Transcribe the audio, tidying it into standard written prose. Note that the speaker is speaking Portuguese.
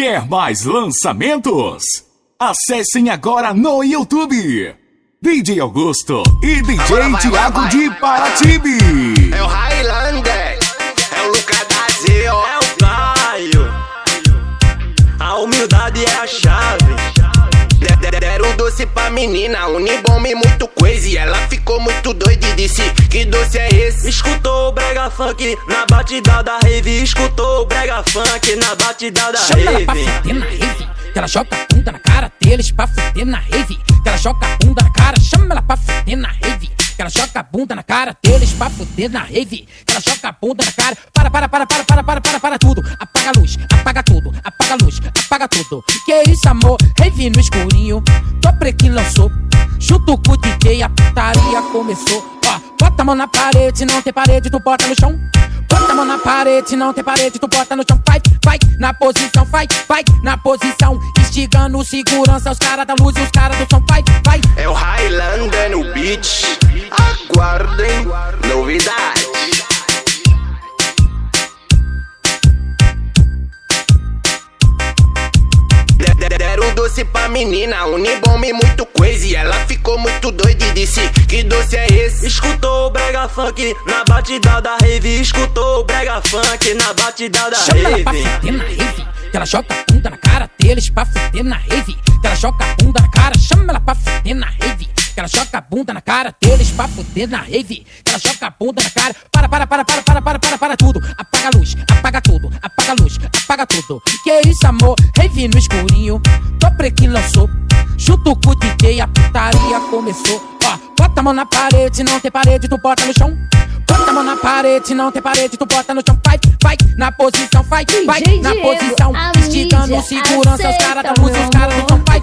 Quer mais lançamentos? Acessem agora no YouTube DJ Augusto e DJ Thiago de Paratibe. É o Highlander, é o Lucas da Zio, é o Caio. A humildade é a chave. Deram doce pra menina, Unibom e muito crazy. Ela ficou muito doida e disse, que doce é esse? Escutou o brega funk na batida da rave. Escutou o brega funk na batida da Chama rave. ela pra fuder na rave, que ela joga a bunda na cara deles pra fuder na rave. Que ela joga a bunda na cara, chama ela pra fuder na rave. Que ela joga a bunda na cara deles pra fuder na rave. Que ela joga a bunda na cara. Para tudo. Apaga a luz, apaga tudo. Apaga a luz, apaga tudo. Que isso, amor? Rave no escurinho. Dobre que lançou. Junto com o DJ, a putaria começou. Ó, bota a mão na parede, não tem parede, tu bota no chão. Bota a mão na parede, não tem parede, tu bota no chão. Vai, na posição, vai, na posição. Instigando segurança, os caras da luz e os caras do som. Vai. É o Highlander no beat. Aguardem novidades. Deram doce pra menina, Unibom e muito crazy. Ela ficou muito doida e disse, que doce é esse? Escutou o brega funk na batida da rave. Escutou o brega funk na batida da Chama ela pra rave. fuder na rave, que ela joga a bunda na cara deles pra fuder na rave. Que ela joga a bunda na cara, chama ela pra fuder na rave. Que ela joga a bunda na cara deles pra fuder na rave. Que ela joga a bunda na cara. Para tudo. Apaga a luz, apaga tudo. Apaga a luz, apaga tudo. Que isso, amor? Rave no escurinho. Dobre que lançou. Junto com o DJ, a putaria começou. Ó, bota a mão na parede, não tem parede, tu bota no chão. Bota a mão na parede, não tem parede, tu bota no chão. Vai, na posição, vai, na posição. Instigando segurança, os caras da luz e os caras do som. Vai.